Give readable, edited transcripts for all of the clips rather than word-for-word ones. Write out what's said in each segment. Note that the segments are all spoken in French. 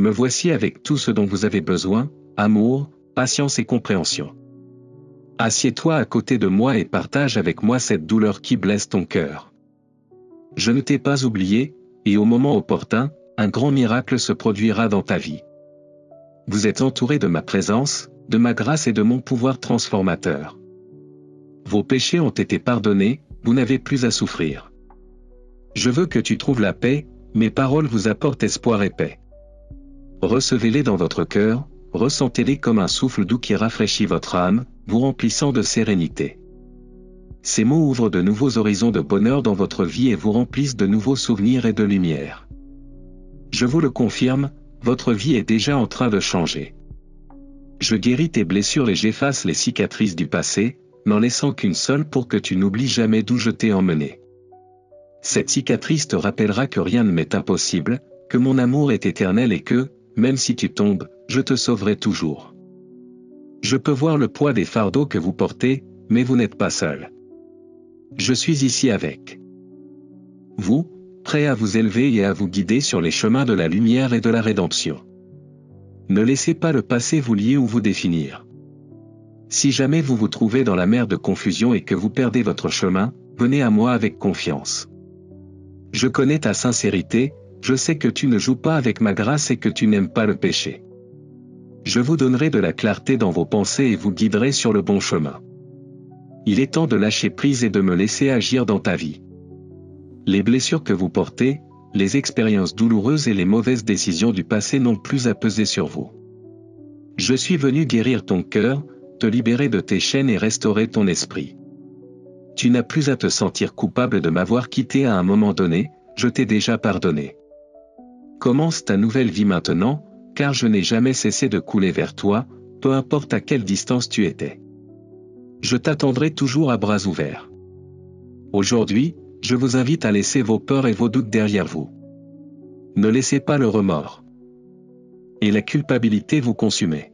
Me voici avec tout ce dont vous avez besoin, amour, patience et compréhension. Assieds-toi à côté de moi et partage avec moi cette douleur qui blesse ton cœur. Je ne t'ai pas oublié, et au moment opportun, un grand miracle se produira dans ta vie. Vous êtes entouré de ma présence, de ma grâce et de mon pouvoir transformateur. Vos péchés ont été pardonnés, vous n'avez plus à souffrir. Je veux que tu trouves la paix, mes paroles vous apportent espoir et paix. Recevez-les dans votre cœur, ressentez-les comme un souffle doux qui rafraîchit votre âme, vous remplissant de sérénité. Ces mots ouvrent de nouveaux horizons de bonheur dans votre vie et vous remplissent de nouveaux souvenirs et de lumière. Je vous le confirme, votre vie est déjà en train de changer. Je guéris tes blessures et j'efface les cicatrices du passé, n'en laissant qu'une seule pour que tu n'oublies jamais d'où je t'ai emmené. Cette cicatrice te rappellera que rien ne m'est impossible, que mon amour est éternel et que, même si tu tombes, je te sauverai toujours. Je peux voir le poids des fardeaux que vous portez, mais vous n'êtes pas seul. Je suis ici avec vous, prêt à vous élever et à vous guider sur les chemins de la lumière et de la rédemption. Ne laissez pas le passé vous lier ou vous définir. Si jamais vous vous trouvez dans la mer de confusion et que vous perdez votre chemin, venez à moi avec confiance. Je connais ta sincérité, je sais que tu ne joues pas avec ma grâce et que tu n'aimes pas le péché. Je vous donnerai de la clarté dans vos pensées et vous guiderai sur le bon chemin. Il est temps de lâcher prise et de me laisser agir dans ta vie. Les blessures que vous portez, les expériences douloureuses et les mauvaises décisions du passé n'ont plus à peser sur vous. Je suis venu guérir ton cœur, te libérer de tes chaînes et restaurer ton esprit. Tu n'as plus à te sentir coupable de m'avoir quitté à un moment donné, je t'ai déjà pardonné. Commence ta nouvelle vie maintenant, car je n'ai jamais cessé de couler vers toi, peu importe à quelle distance tu étais. Je t'attendrai toujours à bras ouverts. Aujourd'hui, je vous invite à laisser vos peurs et vos doutes derrière vous. Ne laissez pas le remords et la culpabilité vous consumer.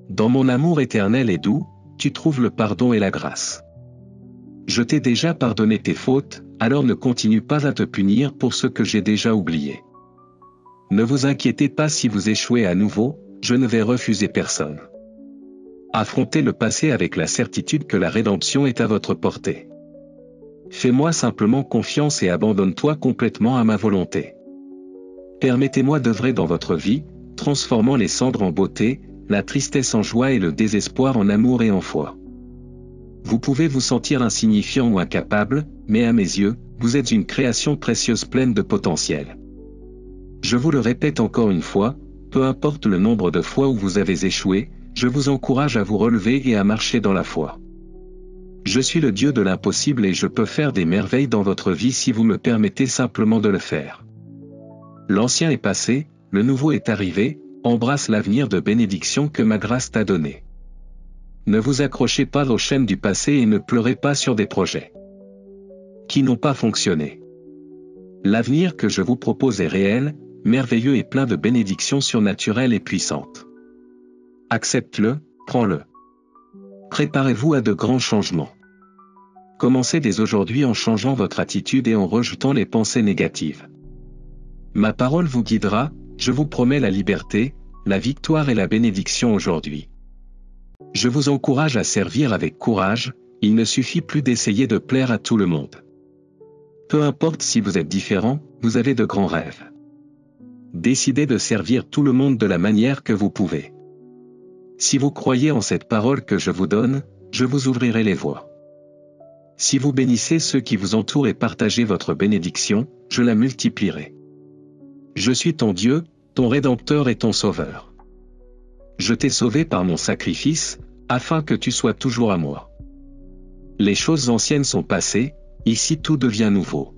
Dans mon amour éternel et doux, tu trouves le pardon et la grâce. Je t'ai déjà pardonné tes fautes, alors ne continue pas à te punir pour ce que j'ai déjà oublié. Ne vous inquiétez pas si vous échouez à nouveau, je ne vais refuser personne. Affrontez le passé avec la certitude que la rédemption est à votre portée. Fais-moi simplement confiance et abandonne-toi complètement à ma volonté. Permettez-moi d'œuvrer dans votre vie, transformant les cendres en beauté, la tristesse en joie et le désespoir en amour et en foi. Vous pouvez vous sentir insignifiant ou incapable, mais à mes yeux, vous êtes une création précieuse pleine de potentiel. Je vous le répète encore une fois, peu importe le nombre de fois où vous avez échoué, je vous encourage à vous relever et à marcher dans la foi. Je suis le Dieu de l'impossible et je peux faire des merveilles dans votre vie si vous me permettez simplement de le faire. L'ancien est passé, le nouveau est arrivé, embrasse l'avenir de bénédiction que ma grâce t'a donné. Ne vous accrochez pas aux chaînes du passé et ne pleurez pas sur des projets qui n'ont pas fonctionné. L'avenir que je vous propose est réel, merveilleux et plein de bénédictions surnaturelles et puissantes. Accepte-le, prends-le. Préparez-vous à de grands changements. Commencez dès aujourd'hui en changeant votre attitude et en rejetant les pensées négatives. Ma parole vous guidera, je vous promets la liberté, la victoire et la bénédiction aujourd'hui. Je vous encourage à servir avec courage, il ne suffit plus d'essayer de plaire à tout le monde. Peu importe si vous êtes différent, vous avez de grands rêves. Décidez de servir tout le monde de la manière que vous pouvez. Si vous croyez en cette parole que je vous donne, je vous ouvrirai les voies. Si vous bénissez ceux qui vous entourent et partagez votre bénédiction, je la multiplierai. Je suis ton Dieu, ton Rédempteur et ton Sauveur. Je t'ai sauvé par mon sacrifice, afin que tu sois toujours à moi. Les choses anciennes sont passées, ici tout devient nouveau.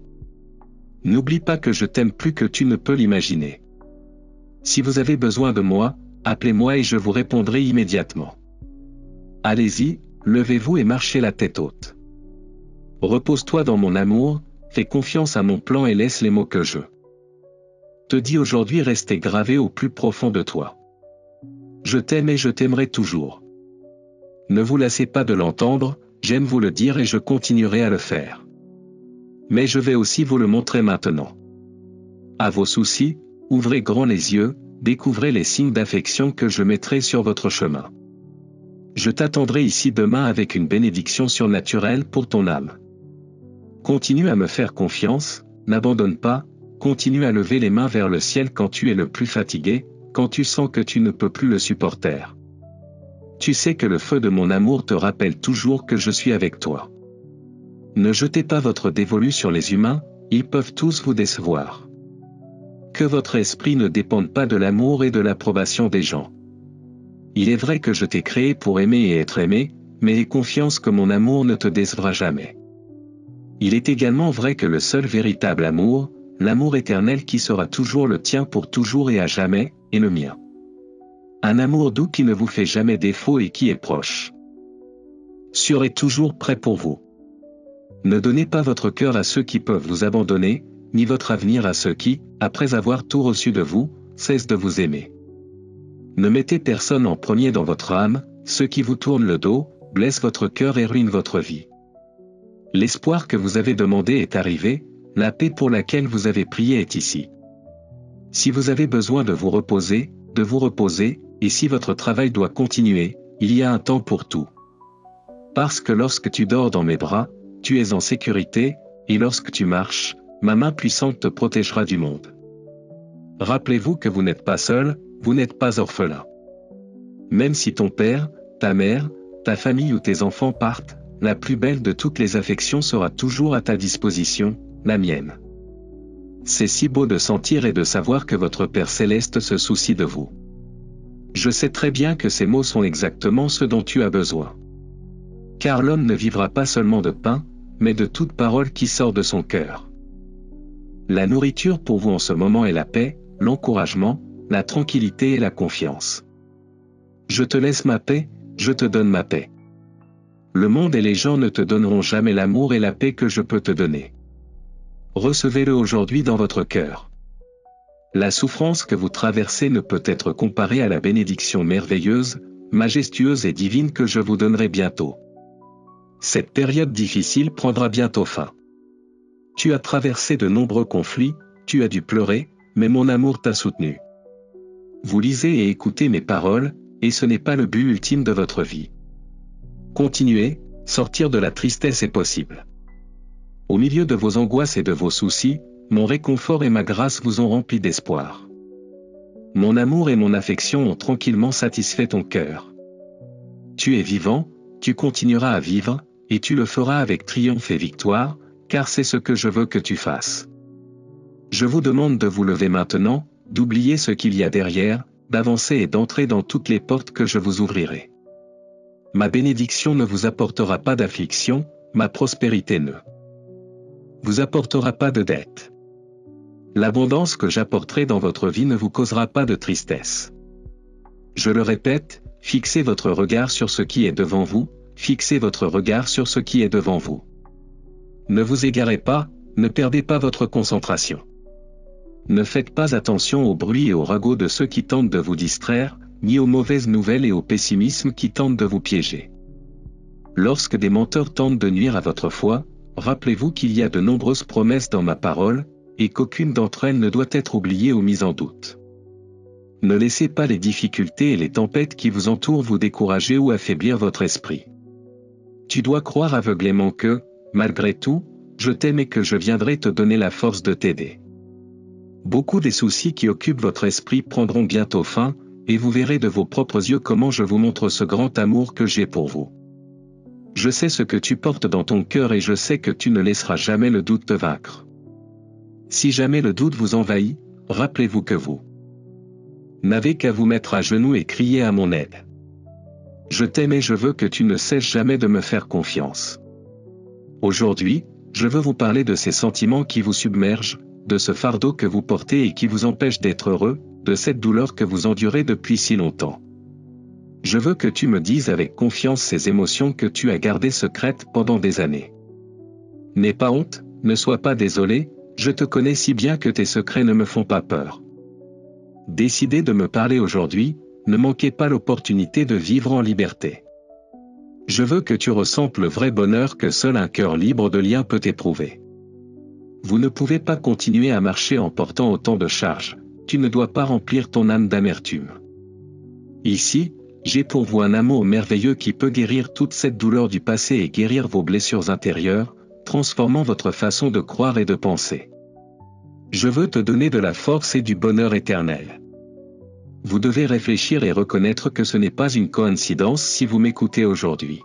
N'oublie pas que je t'aime plus que tu ne peux l'imaginer. Si vous avez besoin de moi, appelez-moi et je vous répondrai immédiatement. Allez-y, levez-vous et marchez la tête haute. Repose-toi dans mon amour, fais confiance à mon plan et laisse les mots que je te dis aujourd'hui rester gravés au plus profond de toi. Je t'aime et je t'aimerai toujours. Ne vous lassez pas de l'entendre, j'aime vous le dire et je continuerai à le faire. Mais je vais aussi vous le montrer maintenant. À vos soucis, ouvrez grand les yeux, découvrez les signes d'affection que je mettrai sur votre chemin. Je t'attendrai ici demain avec une bénédiction surnaturelle pour ton âme. Continue à me faire confiance, n'abandonne pas, continue à lever les mains vers le ciel quand tu es le plus fatigué, quand tu sens que tu ne peux plus le supporter. Tu sais que le feu de mon amour te rappelle toujours que je suis avec toi. Ne jetez pas votre dévolu sur les humains, ils peuvent tous vous décevoir. Que votre esprit ne dépende pas de l'amour et de l'approbation des gens. Il est vrai que je t'ai créé pour aimer et être aimé, mais aie confiance que mon amour ne te décevra jamais. Il est également vrai que le seul véritable amour, l'amour éternel qui sera toujours le tien pour toujours et à jamais, est le mien. Un amour doux qui ne vous fait jamais défaut et qui est proche. Sûr et toujours prêt pour vous. Ne donnez pas votre cœur à ceux qui peuvent vous abandonner, ni votre avenir à ceux qui, après avoir tout reçu de vous, cessent de vous aimer. Ne mettez personne en premier dans votre âme, ceux qui vous tournent le dos, blessent votre cœur et ruinent votre vie. L'espoir que vous avez demandé est arrivé, la paix pour laquelle vous avez prié est ici. Si vous avez besoin de vous reposer, et si votre travail doit continuer, il y a un temps pour tout. Parce que lorsque tu dors dans mes bras, tu es en sécurité, et lorsque tu marches, ma main puissante te protégera du monde. Rappelez-vous que vous n'êtes pas seul, vous n'êtes pas orphelin. Même si ton père, ta mère, ta famille ou tes enfants partent, la plus belle de toutes les affections sera toujours à ta disposition, la mienne. C'est si beau de sentir et de savoir que votre Père Céleste se soucie de vous. Je sais très bien que ces mots sont exactement ce dont tu as besoin. Car l'homme ne vivra pas seulement de pain, mais de toute parole qui sort de son cœur. La nourriture pour vous en ce moment est la paix, l'encouragement, la tranquillité et la confiance. Je te laisse ma paix, je te donne ma paix. Le monde et les gens ne te donneront jamais l'amour et la paix que je peux te donner. Recevez-le aujourd'hui dans votre cœur. La souffrance que vous traversez ne peut être comparée à la bénédiction merveilleuse, majestueuse et divine que je vous donnerai bientôt. Cette période difficile prendra bientôt fin. Tu as traversé de nombreux conflits, tu as dû pleurer, mais mon amour t'a soutenu. Vous lisez et écoutez mes paroles, et ce n'est pas le but ultime de votre vie. Continuez, sortir de la tristesse est possible. Au milieu de vos angoisses et de vos soucis, mon réconfort et ma grâce vous ont rempli d'espoir. Mon amour et mon affection ont tranquillement satisfait ton cœur. Tu es vivant, tu continueras à vivre, et tu le feras avec triomphe et victoire, car c'est ce que je veux que tu fasses. Je vous demande de vous lever maintenant, d'oublier ce qu'il y a derrière, d'avancer et d'entrer dans toutes les portes que je vous ouvrirai. Ma bénédiction ne vous apportera pas d'affliction, ma prospérité ne vous apportera pas de dette. L'abondance que j'apporterai dans votre vie ne vous causera pas de tristesse. Je le répète, fixez votre regard sur ce qui est devant vous, fixez votre regard sur ce qui est devant vous. Ne vous égarez pas, ne perdez pas votre concentration. Ne faites pas attention au bruit et aux ragots de ceux qui tentent de vous distraire, ni aux mauvaises nouvelles et au pessimisme qui tentent de vous piéger. Lorsque des menteurs tentent de nuire à votre foi, rappelez-vous qu'il y a de nombreuses promesses dans ma parole, et qu'aucune d'entre elles ne doit être oubliée ou mise en doute. Ne laissez pas les difficultés et les tempêtes qui vous entourent vous décourager ou affaiblir votre esprit. Tu dois croire aveuglément que, malgré tout, je t'aime et que je viendrai te donner la force de t'aider. Beaucoup des soucis qui occupent votre esprit prendront bientôt fin, et vous verrez de vos propres yeux comment je vous montre ce grand amour que j'ai pour vous. Je sais ce que tu portes dans ton cœur et je sais que tu ne laisseras jamais le doute te vaincre. Si jamais le doute vous envahit, rappelez-vous que vous n'avez qu'à vous mettre à genoux et crier à mon aide. Je t'aime et je veux que tu ne cesses jamais de me faire confiance. Aujourd'hui, je veux vous parler de ces sentiments qui vous submergent, de ce fardeau que vous portez et qui vous empêche d'être heureux, de cette douleur que vous endurez depuis si longtemps. Je veux que tu me dises avec confiance ces émotions que tu as gardées secrètes pendant des années. N'aie pas honte, ne sois pas désolé, je te connais si bien que tes secrets ne me font pas peur. Décidez de me parler aujourd'hui, ne manquez pas l'opportunité de vivre en liberté. Je veux que tu ressentes le vrai bonheur que seul un cœur libre de liens peut éprouver. Vous ne pouvez pas continuer à marcher en portant autant de charges, tu ne dois pas remplir ton âme d'amertume. Ici, j'ai pour vous un amour merveilleux qui peut guérir toute cette douleur du passé et guérir vos blessures intérieures, transformant votre façon de croire et de penser. Je veux te donner de la force et du bonheur éternel. Vous devez réfléchir et reconnaître que ce n'est pas une coïncidence si vous m'écoutez aujourd'hui.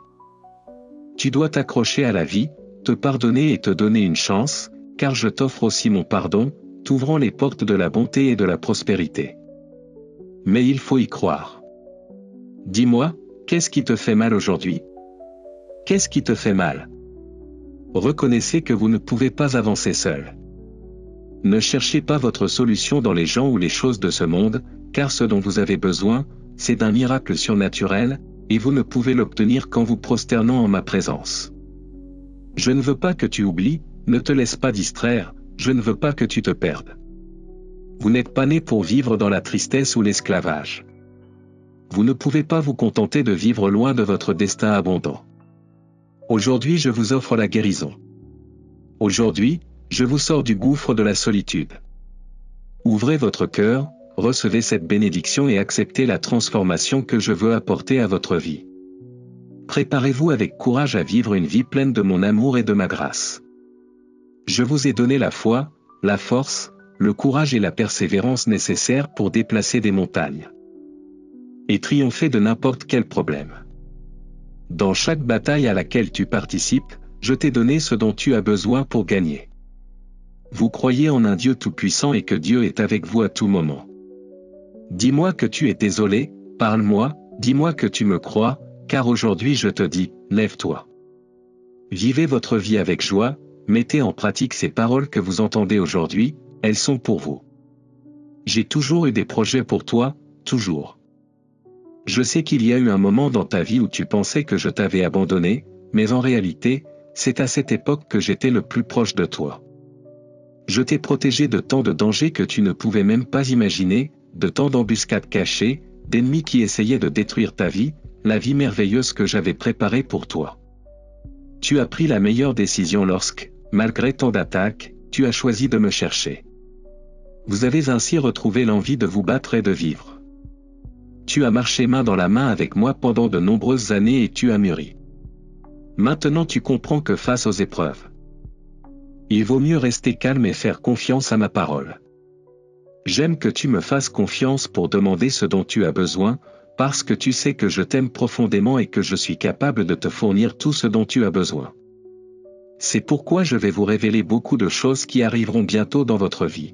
Tu dois t'accrocher à la vie, te pardonner et te donner une chance, car je t'offre aussi mon pardon, t'ouvrant les portes de la bonté et de la prospérité. Mais il faut y croire. Dis-moi, qu'est-ce qui te fait mal aujourd'hui? Qu'est-ce qui te fait mal? Reconnaissez que vous ne pouvez pas avancer seul. Ne cherchez pas votre solution dans les gens ou les choses de ce monde, car ce dont vous avez besoin, c'est d'un miracle surnaturel, et vous ne pouvez l'obtenir qu'en vous prosternant en ma présence. Je ne veux pas que tu oublies, ne te laisse pas distraire, je ne veux pas que tu te perdes. Vous n'êtes pas né pour vivre dans la tristesse ou l'esclavage. Vous ne pouvez pas vous contenter de vivre loin de votre destin abondant. Aujourd'hui je vous offre la guérison. Aujourd'hui, je vous sors du gouffre de la solitude. Ouvrez votre cœur, recevez cette bénédiction et acceptez la transformation que je veux apporter à votre vie. Préparez-vous avec courage à vivre une vie pleine de mon amour et de ma grâce. Je vous ai donné la foi, la force, le courage et la persévérance nécessaires pour déplacer des montagnes et triompher de n'importe quel problème. Dans chaque bataille à laquelle tu participes, je t'ai donné ce dont tu as besoin pour gagner. Vous croyez en un Dieu tout-puissant et que Dieu est avec vous à tout moment. Dis-moi que tu es désolé, parle-moi, dis-moi que tu me crois, car aujourd'hui je te dis, lève-toi. Vivez votre vie avec joie, mettez en pratique ces paroles que vous entendez aujourd'hui, elles sont pour vous. J'ai toujours eu des projets pour toi, toujours. Je sais qu'il y a eu un moment dans ta vie où tu pensais que je t'avais abandonné, mais en réalité, c'est à cette époque que j'étais le plus proche de toi. Je t'ai protégé de tant de dangers que tu ne pouvais même pas imaginer, de tant d'embuscades cachées, d'ennemis qui essayaient de détruire ta vie, la vie merveilleuse que j'avais préparée pour toi. Tu as pris la meilleure décision lorsque, malgré tant d'attaques, tu as choisi de me chercher. Vous avez ainsi retrouvé l'envie de vous battre et de vivre. Tu as marché main dans la main avec moi pendant de nombreuses années et tu as mûri. Maintenant tu comprends que face aux épreuves, il vaut mieux rester calme et faire confiance à ma parole. J'aime que tu me fasses confiance pour demander ce dont tu as besoin, parce que tu sais que je t'aime profondément et que je suis capable de te fournir tout ce dont tu as besoin. C'est pourquoi je vais vous révéler beaucoup de choses qui arriveront bientôt dans votre vie.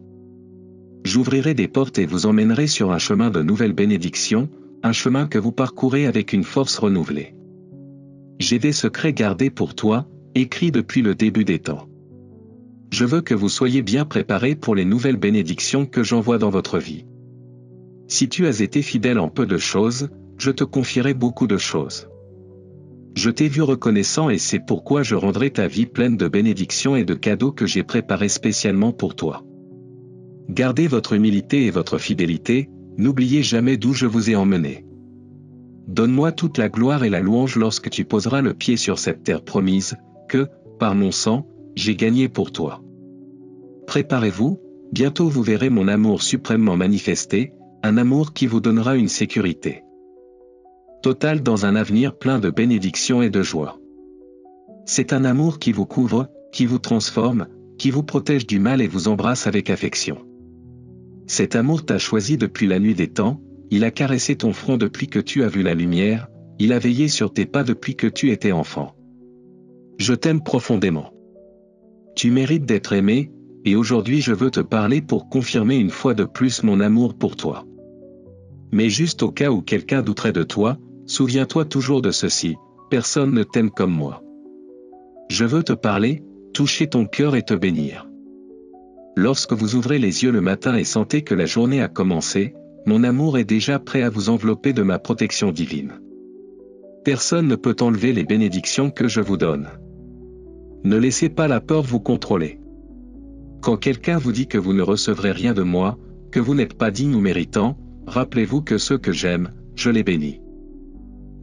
J'ouvrirai des portes et vous emmènerai sur un chemin de nouvelles bénédictions, un chemin que vous parcourez avec une force renouvelée. J'ai des secrets gardés pour toi, écrits depuis le début des temps. Je veux que vous soyez bien préparés pour les nouvelles bénédictions que j'envoie dans votre vie. Si tu as été fidèle en peu de choses, je te confierai beaucoup de choses. Je t'ai vu reconnaissant et c'est pourquoi je rendrai ta vie pleine de bénédictions et de cadeaux que j'ai préparés spécialement pour toi. Gardez votre humilité et votre fidélité, n'oubliez jamais d'où je vous ai emmené. Donne-moi toute la gloire et la louange lorsque tu poseras le pied sur cette terre promise, que, par mon sang, j'ai gagné pour toi. Préparez-vous, bientôt vous verrez mon amour suprêmement manifesté, un amour qui vous donnera une sécurité totale dans un avenir plein de bénédictions et de joie. C'est un amour qui vous couvre, qui vous transforme, qui vous protège du mal et vous embrasse avec affection. Cet amour t'a choisi depuis la nuit des temps, il a caressé ton front depuis que tu as vu la lumière, il a veillé sur tes pas depuis que tu étais enfant. Je t'aime profondément. Tu mérites d'être aimé, et aujourd'hui je veux te parler pour confirmer une fois de plus mon amour pour toi. Mais juste au cas où quelqu'un douterait de toi, souviens-toi toujours de ceci, personne ne t'aime comme moi. Je veux te parler, toucher ton cœur et te bénir. Lorsque vous ouvrez les yeux le matin et sentez que la journée a commencé, mon amour est déjà prêt à vous envelopper de ma protection divine. Personne ne peut enlever les bénédictions que je vous donne. Ne laissez pas la peur vous contrôler. Quand quelqu'un vous dit que vous ne recevrez rien de moi, que vous n'êtes pas digne ou méritant, rappelez-vous que ceux que j'aime, je les bénis.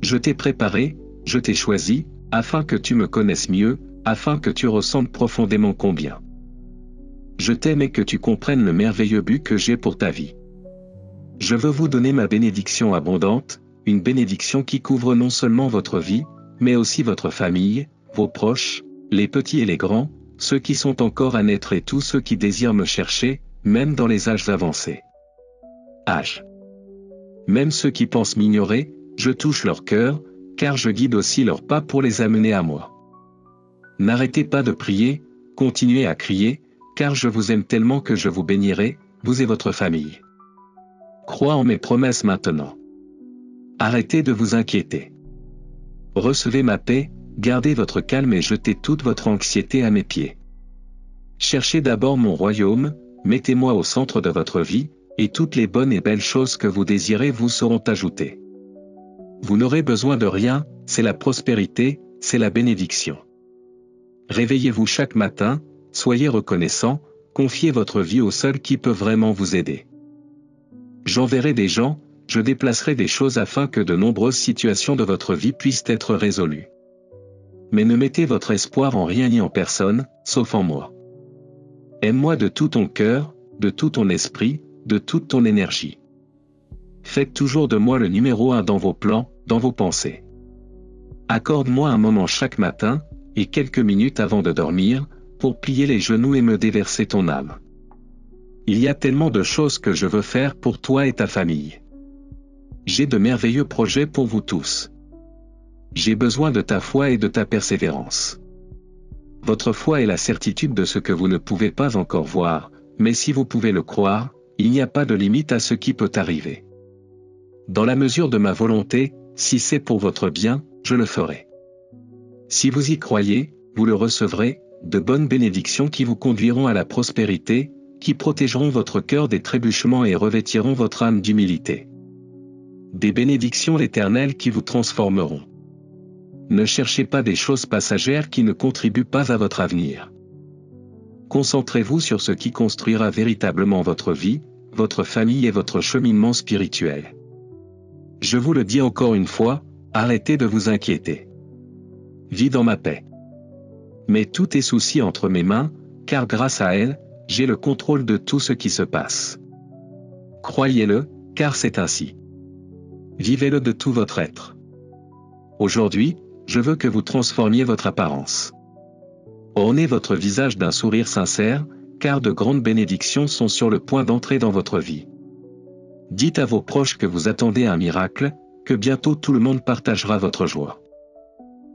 Je t'ai préparé, je t'ai choisi, afin que tu me connaisses mieux, afin que tu ressentes profondément combien Je t'aime et que tu comprennes le merveilleux but que j'ai pour ta vie. Je veux vous donner ma bénédiction abondante, une bénédiction qui couvre non seulement votre vie, mais aussi votre famille, vos proches, les petits et les grands, ceux qui sont encore à naître et tous ceux qui désirent me chercher, même dans les âges avancés. Même ceux qui pensent m'ignorer, je touche leur cœur, car je guide aussi leurs pas pour les amener à moi. N'arrêtez pas de prier, continuez à crier, car je vous aime tellement que je vous bénirai, vous et votre famille. Crois en mes promesses maintenant. Arrêtez de vous inquiéter. Recevez ma paix, gardez votre calme et jetez toute votre anxiété à mes pieds. Cherchez d'abord mon royaume, mettez-moi au centre de votre vie, et toutes les bonnes et belles choses que vous désirez vous seront ajoutées. Vous n'aurez besoin de rien, c'est la prospérité, c'est la bénédiction. Réveillez-vous chaque matin, soyez reconnaissant, confiez votre vie au seul qui peut vraiment vous aider. J'enverrai des gens, je déplacerai des choses afin que de nombreuses situations de votre vie puissent être résolues. Mais ne mettez votre espoir en rien ni en personne, sauf en moi. Aime-moi de tout ton cœur, de tout ton esprit, de toute ton énergie. Faites toujours de moi le numéro 1 dans vos plans, dans vos pensées. Accorde-moi un moment chaque matin, et quelques minutes avant de dormir, pour plier les genoux et me déverser ton âme. Il y a tellement de choses que je veux faire pour toi et ta famille. J'ai de merveilleux projets pour vous tous. J'ai besoin de ta foi et de ta persévérance. Votre foi est la certitude de ce que vous ne pouvez pas encore voir, mais si vous pouvez le croire, il n'y a pas de limite à ce qui peut arriver. Dans la mesure de ma volonté, si c'est pour votre bien, je le ferai. Si vous y croyez, vous le recevrez, de bonnes bénédictions qui vous conduiront à la prospérité, qui protégeront votre cœur des trébuchements et revêtiront votre âme d'humilité. Des bénédictions éternelles qui vous transformeront. Ne cherchez pas des choses passagères qui ne contribuent pas à votre avenir. Concentrez-vous sur ce qui construira véritablement votre vie, votre famille et votre cheminement spirituel. Je vous le dis encore une fois, arrêtez de vous inquiéter. Vis dans ma paix. Mets tous tes soucis entre mes mains, car grâce à elle, j'ai le contrôle de tout ce qui se passe. Croyez-le, car c'est ainsi. Vivez-le de tout votre être. Aujourd'hui, je veux que vous transformiez votre apparence. Ornez votre visage d'un sourire sincère, car de grandes bénédictions sont sur le point d'entrer dans votre vie. Dites à vos proches que vous attendez un miracle, que bientôt tout le monde partagera votre joie.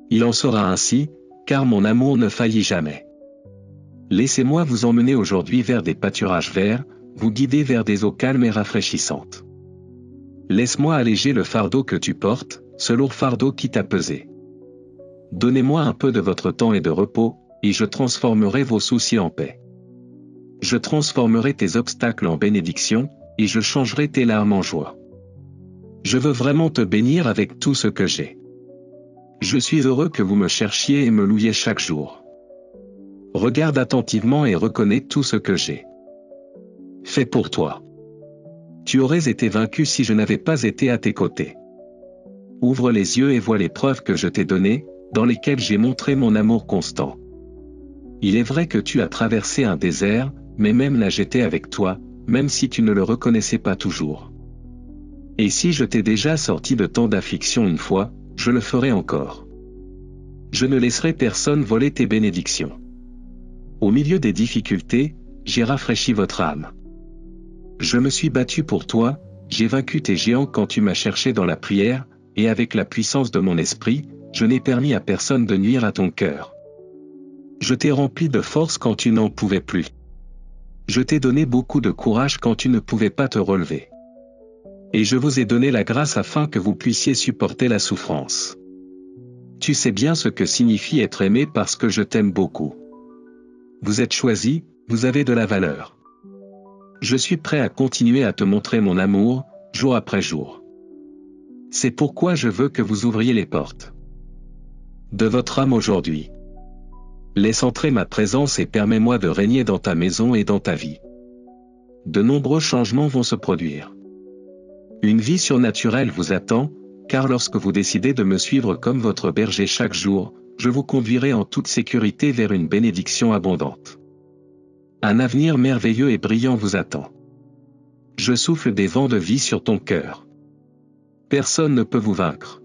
Il en sera ainsi, car mon amour ne faillit jamais. Laissez-moi vous emmener aujourd'hui vers des pâturages verts, vous guider vers des eaux calmes et rafraîchissantes. Laisse-moi alléger le fardeau que tu portes, ce lourd fardeau qui t'a pesé. Donnez-moi un peu de votre temps et de repos, et je transformerai vos soucis en paix. Je transformerai tes obstacles en bénédictions, et je changerai tes larmes en joie. Je veux vraiment te bénir avec tout ce que j'ai. Je suis heureux que vous me cherchiez et me louiez chaque jour. Regarde attentivement et reconnais tout ce que j'ai fait pour toi. Tu aurais été vaincu si je n'avais pas été à tes côtés. Ouvre les yeux et vois les preuves que je t'ai données, dans lesquelles j'ai montré mon amour constant. Il est vrai que tu as traversé un désert, mais même là j'étais avec toi, même si tu ne le reconnaissais pas toujours. Et si je t'ai déjà sorti de tant d'affliction une fois, je le ferai encore. Je ne laisserai personne voler tes bénédictions. Au milieu des difficultés, j'ai rafraîchi votre âme. Je me suis battu pour toi, j'ai vaincu tes géants quand tu m'as cherché dans la prière, et avec la puissance de mon esprit, je n'ai permis à personne de nuire à ton cœur. Je t'ai rempli de force quand tu n'en pouvais plus. Je t'ai donné beaucoup de courage quand tu ne pouvais pas te relever. Et je vous ai donné la grâce afin que vous puissiez supporter la souffrance. Tu sais bien ce que signifie être aimé parce que je t'aime beaucoup. Vous êtes choisi, vous avez de la valeur. Je suis prêt à continuer à te montrer mon amour, jour après jour. C'est pourquoi je veux que vous ouvriez les portes de votre âme aujourd'hui. Laisse entrer ma présence et permets-moi de régner dans ta maison et dans ta vie. De nombreux changements vont se produire. Une vie surnaturelle vous attend, car lorsque vous décidez de me suivre comme votre berger chaque jour, je vous conduirai en toute sécurité vers une bénédiction abondante. Un avenir merveilleux et brillant vous attend. Je souffle des vents de vie sur ton cœur. Personne ne peut vous vaincre.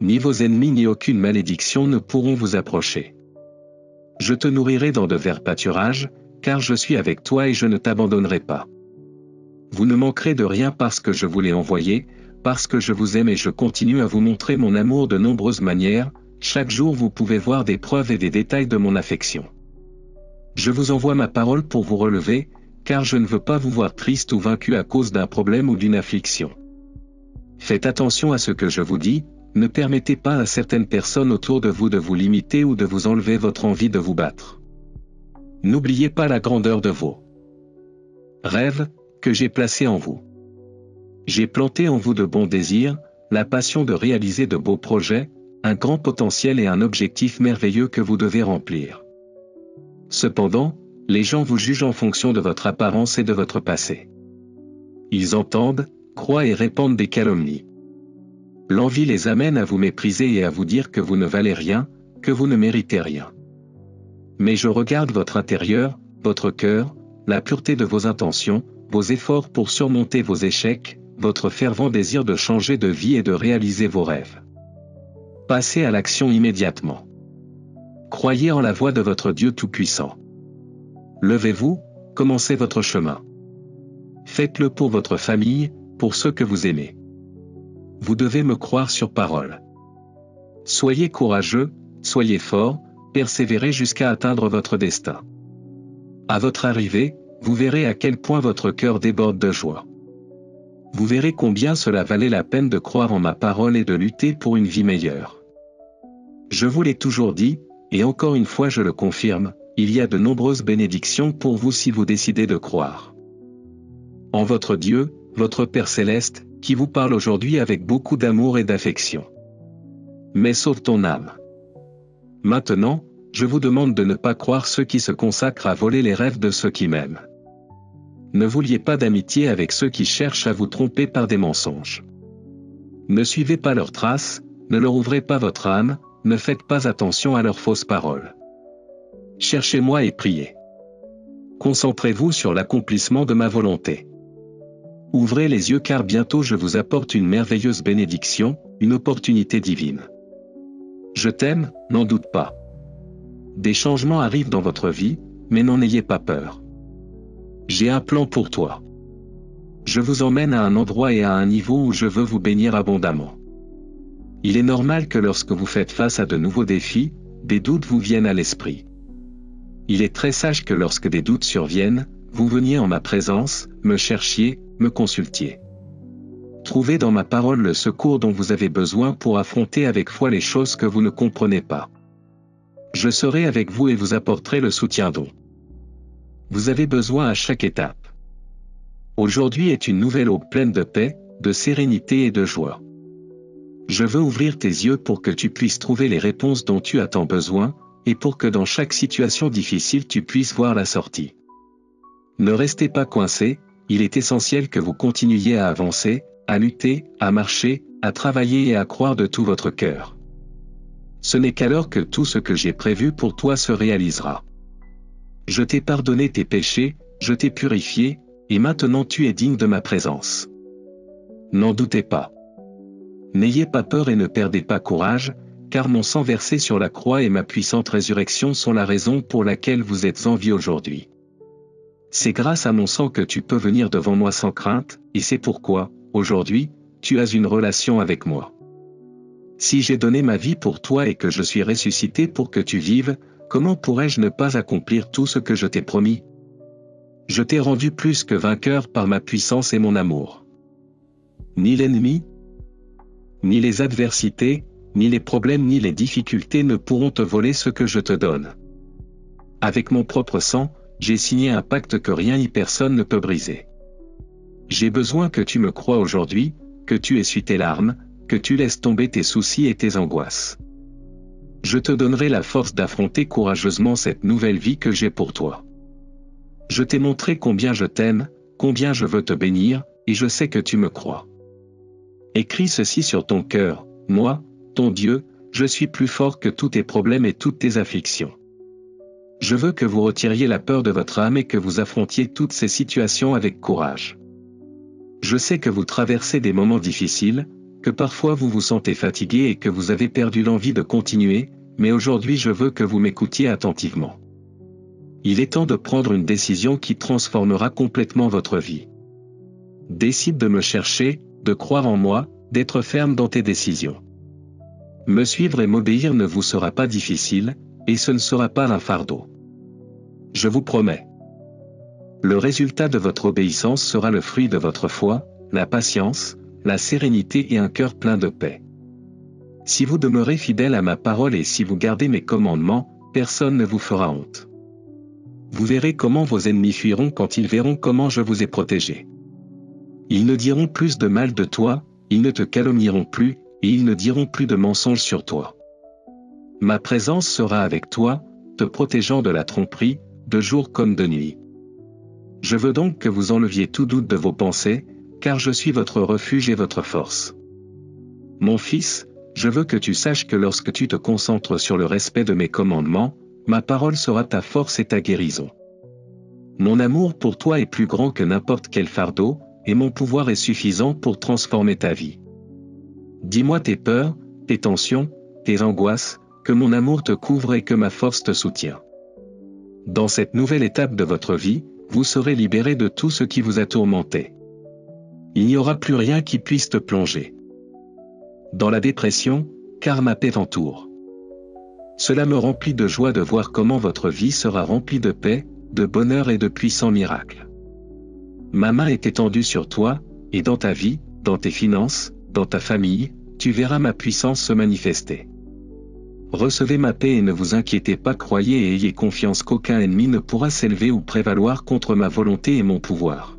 Ni vos ennemis ni aucune malédiction ne pourront vous approcher. Je te nourrirai dans de verts pâturages, car je suis avec toi et je ne t'abandonnerai pas. Vous ne manquerez de rien parce que je vous l'ai envoyé, parce que je vous aime et je continue à vous montrer mon amour de nombreuses manières. Chaque jour vous pouvez voir des preuves et des détails de mon affection. Je vous envoie ma parole pour vous relever, car je ne veux pas vous voir triste ou vaincu à cause d'un problème ou d'une affliction. Faites attention à ce que je vous dis, ne permettez pas à certaines personnes autour de vous limiter ou de vous enlever votre envie de vous battre. N'oubliez pas la grandeur de vos rêves, que j'ai placés en vous. J'ai planté en vous de bons désirs, la passion de réaliser de beaux projets, un grand potentiel et un objectif merveilleux que vous devez remplir. Cependant, les gens vous jugent en fonction de votre apparence et de votre passé. Ils entendent, croient et répandent des calomnies. L'envie les amène à vous mépriser et à vous dire que vous ne valez rien, que vous ne méritez rien. Mais je regarde votre intérieur, votre cœur, la pureté de vos intentions, vos efforts pour surmonter vos échecs, votre fervent désir de changer de vie et de réaliser vos rêves. Passez à l'action immédiatement. Croyez en la voix de votre Dieu Tout-Puissant. Levez-vous, commencez votre chemin. Faites-le pour votre famille, pour ceux que vous aimez. Vous devez me croire sur parole. Soyez courageux, soyez fort, persévérez jusqu'à atteindre votre destin. À votre arrivée, vous verrez à quel point votre cœur déborde de joie. Vous verrez combien cela valait la peine de croire en ma parole et de lutter pour une vie meilleure. Je vous l'ai toujours dit, et encore une fois je le confirme, il y a de nombreuses bénédictions pour vous si vous décidez de croire. En votre Dieu, votre Père Céleste, qui vous parle aujourd'hui avec beaucoup d'amour et d'affection. Mais sauve ton âme. Maintenant, je vous demande de ne pas croire ceux qui se consacrent à voler les rêves de ceux qui m'aiment. Ne vous liez pas d'amitié avec ceux qui cherchent à vous tromper par des mensonges. Ne suivez pas leurs traces, ne leur ouvrez pas votre âme, ne faites pas attention à leurs fausses paroles. Cherchez-moi et priez. Concentrez-vous sur l'accomplissement de ma volonté. Ouvrez les yeux car bientôt je vous apporte une merveilleuse bénédiction, une opportunité divine. Je t'aime, n'en doute pas. Des changements arrivent dans votre vie, mais n'en ayez pas peur. J'ai un plan pour toi. Je vous emmène à un endroit et à un niveau où je veux vous bénir abondamment. Il est normal que lorsque vous faites face à de nouveaux défis, des doutes vous viennent à l'esprit. Il est très sage que lorsque des doutes surviennent, vous veniez en ma présence, me cherchiez, me consultiez. Trouvez dans ma parole le secours dont vous avez besoin pour affronter avec foi les choses que vous ne comprenez pas. Je serai avec vous et vous apporterai le soutien dont vous avez besoin à chaque étape. Aujourd'hui est une nouvelle aube pleine de paix, de sérénité et de joie. Je veux ouvrir tes yeux pour que tu puisses trouver les réponses dont tu as tant besoin, et pour que dans chaque situation difficile tu puisses voir la sortie. Ne restez pas coincés, il est essentiel que vous continuiez à avancer, à lutter, à marcher, à travailler et à croire de tout votre cœur. Ce n'est qu'alors que tout ce que j'ai prévu pour toi se réalisera. Je t'ai pardonné tes péchés, je t'ai purifié, et maintenant tu es digne de ma présence. N'en doutez pas. N'ayez pas peur et ne perdez pas courage, car mon sang versé sur la croix et ma puissante résurrection sont la raison pour laquelle vous êtes en vie aujourd'hui. C'est grâce à mon sang que tu peux venir devant moi sans crainte, et c'est pourquoi, aujourd'hui, tu as une relation avec moi. Si j'ai donné ma vie pour toi et que je suis ressuscité pour que tu vives, comment pourrais-je ne pas accomplir tout ce que je t'ai promis? Je t'ai rendu plus que vainqueur par ma puissance et mon amour. Ni l'ennemi, ni les adversités, ni les problèmes ni les difficultés ne pourront te voler ce que je te donne. Avec mon propre sang, j'ai signé un pacte que rien ni personne ne peut briser. J'ai besoin que tu me crois aujourd'hui, que tu essuies tes larmes, que tu laisses tomber tes soucis et tes angoisses. Je te donnerai la force d'affronter courageusement cette nouvelle vie que j'ai pour toi. Je t'ai montré combien je t'aime, combien je veux te bénir, et je sais que tu me crois. Écris ceci sur ton cœur, moi, ton Dieu, je suis plus fort que tous tes problèmes et toutes tes afflictions. Je veux que vous retiriez la peur de votre âme et que vous affrontiez toutes ces situations avec courage. Je sais que vous traversez des moments difficiles, que parfois vous vous sentez fatigué et que vous avez perdu l'envie de continuer, mais aujourd'hui je veux que vous m'écoutiez attentivement. Il est temps de prendre une décision qui transformera complètement votre vie. Décide de me chercher, de croire en moi, d'être ferme dans tes décisions. Me suivre et m'obéir ne vous sera pas difficile, et ce ne sera pas un fardeau. Je vous promets. Le résultat de votre obéissance sera le fruit de votre foi, la patience, la sérénité et un cœur plein de paix. Si vous demeurez fidèle à ma parole et si vous gardez mes commandements, personne ne vous fera honte. Vous verrez comment vos ennemis fuiront quand ils verront comment je vous ai protégé. Ils ne diront plus de mal de toi, ils ne te calomnieront plus, et ils ne diront plus de mensonges sur toi. Ma présence sera avec toi, te protégeant de la tromperie, de jour comme de nuit. Je veux donc que vous enleviez tout doute de vos pensées, car je suis votre refuge et votre force. Mon fils, je veux que tu saches que lorsque tu te concentres sur le respect de mes commandements, ma parole sera ta force et ta guérison. Mon amour pour toi est plus grand que n'importe quel fardeau, et mon pouvoir est suffisant pour transformer ta vie. Dis-moi tes peurs, tes tensions, tes angoisses, que mon amour te couvre et que ma force te soutient. Dans cette nouvelle étape de votre vie, vous serez libéré de tout ce qui vous a tourmenté. Il n'y aura plus rien qui puisse te plonger dans la dépression, car ma paix t'entoure. Cela me remplit de joie de voir comment votre vie sera remplie de paix, de bonheur et de puissants miracles. Ma main est étendue sur toi, et dans ta vie, dans tes finances, dans ta famille, tu verras ma puissance se manifester. Recevez ma paix et ne vous inquiétez pas, croyez et ayez confiance qu'aucun ennemi ne pourra s'élever ou prévaloir contre ma volonté et mon pouvoir.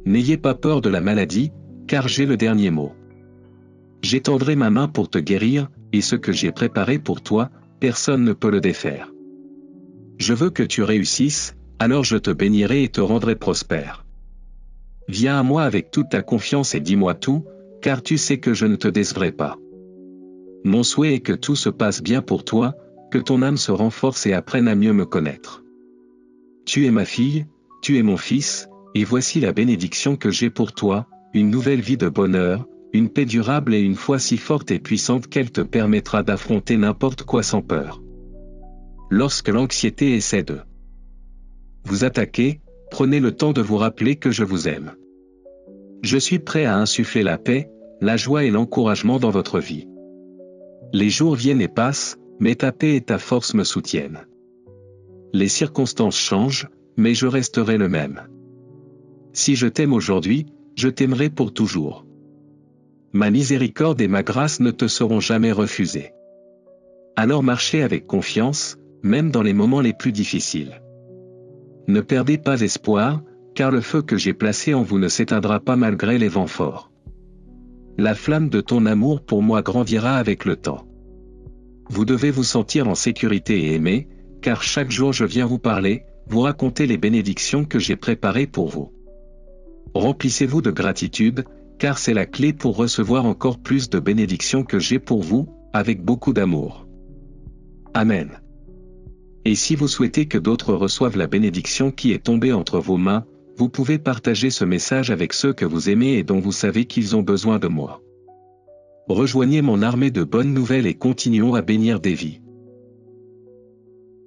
N'ayez pas peur de la maladie, car j'ai le dernier mot. J'étendrai ma main pour te guérir, et ce que j'ai préparé pour toi, personne ne peut le défaire. Je veux que tu réussisses, alors je te bénirai et te rendrai prospère. Viens à moi avec toute ta confiance et dis-moi tout, car tu sais que je ne te décevrai pas. Mon souhait est que tout se passe bien pour toi, que ton âme se renforce et apprenne à mieux me connaître. Tu es ma fille, tu es mon fils, et voici la bénédiction que j'ai pour toi, une nouvelle vie de bonheur, une paix durable et une foi si forte et puissante qu'elle te permettra d'affronter n'importe quoi sans peur. Lorsque l'anxiété essaie de vous attaquer, prenez le temps de vous rappeler que je vous aime. Je suis prêt à insuffler la paix, la joie et l'encouragement dans votre vie. Les jours viennent et passent, mais ta paix et ta force me soutiennent. Les circonstances changent, mais je resterai le même. Si je t'aime aujourd'hui, je t'aimerai pour toujours. Ma miséricorde et ma grâce ne te seront jamais refusées. Alors marchez avec confiance, même dans les moments les plus difficiles. Ne perdez pas espoir, car le feu que j'ai placé en vous ne s'éteindra pas malgré les vents forts. La flamme de ton amour pour moi grandira avec le temps. Vous devez vous sentir en sécurité et aimé, car chaque jour je viens vous parler, vous raconter les bénédictions que j'ai préparées pour vous. Remplissez-vous de gratitude, car c'est la clé pour recevoir encore plus de bénédictions que j'ai pour vous, avec beaucoup d'amour. Amen. Et si vous souhaitez que d'autres reçoivent la bénédiction qui est tombée entre vos mains, vous pouvez partager ce message avec ceux que vous aimez et dont vous savez qu'ils ont besoin de moi. Rejoignez mon armée de bonnes nouvelles et continuons à bénir des vies.